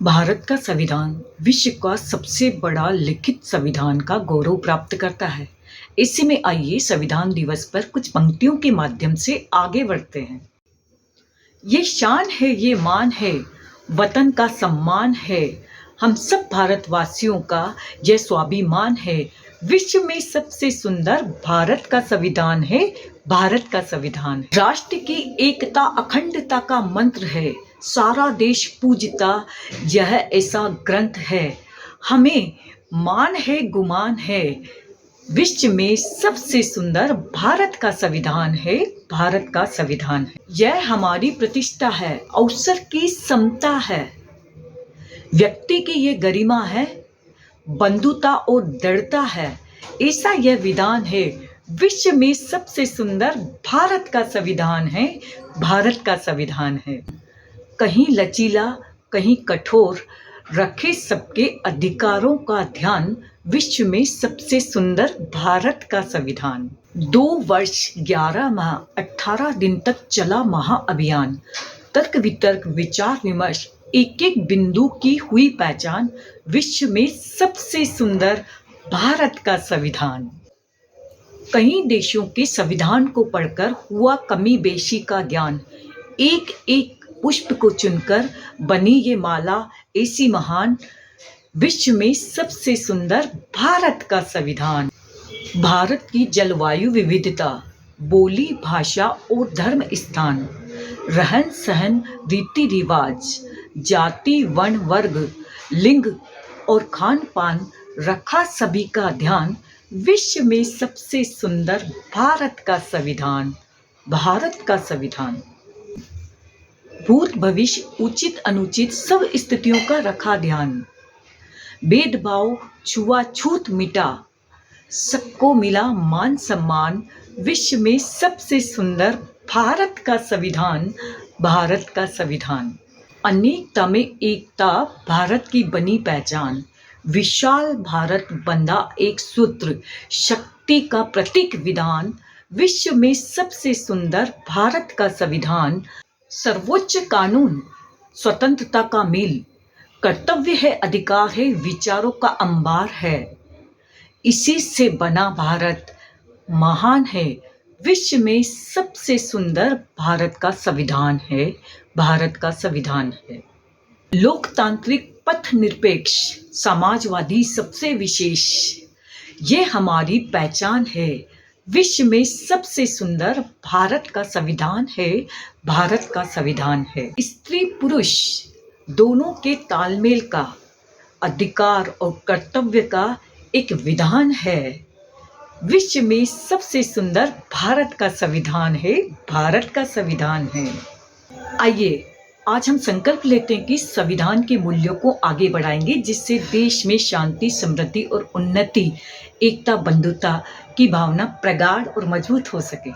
भारत का संविधान विश्व का सबसे बड़ा लिखित संविधान का गौरव प्राप्त करता है। इसी में आइए संविधान दिवस पर कुछ पंक्तियों के माध्यम से आगे बढ़ते हैं। ये शान है, ये मान है, वतन का सम्मान है, हम सब भारतवासियों का यह स्वाभिमान है। विश्व में सबसे सुंदर भारत का संविधान है, भारत का संविधान। राष्ट्र की एकता अखंडता का मंत्र है, सारा देश पूजता यह ऐसा ग्रंथ है। हमें मान है, गुमान है, विश्व में सबसे सुंदर भारत का संविधान है, भारत का संविधान है। यह हमारी प्रतिष्ठा है, अवसर की समता है, व्यक्ति की ये गरिमा है, बंधुता और दृढ़ता है। ऐसा यह विधान है, विश्व में सबसे सुंदर भारत का संविधान है, भारत का संविधान है। कहीं लचीला, कहीं कठोर, रखे सबके अधिकारों का ध्यान, विश्व में सबसे सुंदर भारत का संविधान। 2 वर्ष 11 माह 18 दिन तक चला महाअभियान, तर्क वितर्क विचार विमर्श, एक एक बिंदु की हुई पहचान, विश्व में सबसे सुंदर भारत का संविधान। कई देशों के संविधान को पढ़कर हुआ कमी बेशी का ज्ञान, एक एक पुष्प को चुनकर बनी ये माला ऐसी महान, विश्व में सबसे सुंदर भारत का संविधान। भारत की जलवायु विविधता, बोली भाषा और धर्म स्थान, रहन सहन रीति रिवाज, जाति वर्ण वर्ग लिंग और खान पान, रखा सभी का ध्यान, विश्व में सबसे सुंदर भारत का संविधान, भारत का संविधान। भूत भविष्य उचित अनुचित सब स्थितियों का रखा ध्यान, भेदभाव छुआछूत मिटा, सबको मिला मान सम्मान, विश्व में सबसे सुंदर भारत का संविधान, भारत का संविधान। अनेकता में एकता भारत की बनी पहचान, विशाल भारत बंधा एक सूत्र, शक्ति का प्रतीक विधान, विश्व में सबसे सुंदर भारत का संविधान। सर्वोच्च कानून स्वतंत्रता का मील, कर्तव्य है अधिकार है, विचारों का अंबार है, इसी से बना भारत महान है, विश्व में सबसे सुंदर भारत का संविधान है, भारत का संविधान है। लोकतांत्रिक पथ निरपेक्ष, समाजवादी सबसे विशेष, ये हमारी पहचान है, विश्व में सबसे सुंदर भारत का संविधान है, भारत का संविधान है। स्त्री पुरुष दोनों के तालमेल का, अधिकार और कर्तव्य का एक विधान है, विश्व में सबसे सुंदर भारत का संविधान है, भारत का संविधान है। आइए आज हम संकल्प लेते हैं कि संविधान के मूल्यों को आगे बढ़ाएंगे, जिससे देश में शांति समृद्धि और उन्नति, एकता बंधुता की भावना प्रगाढ़ और मजबूत हो सके।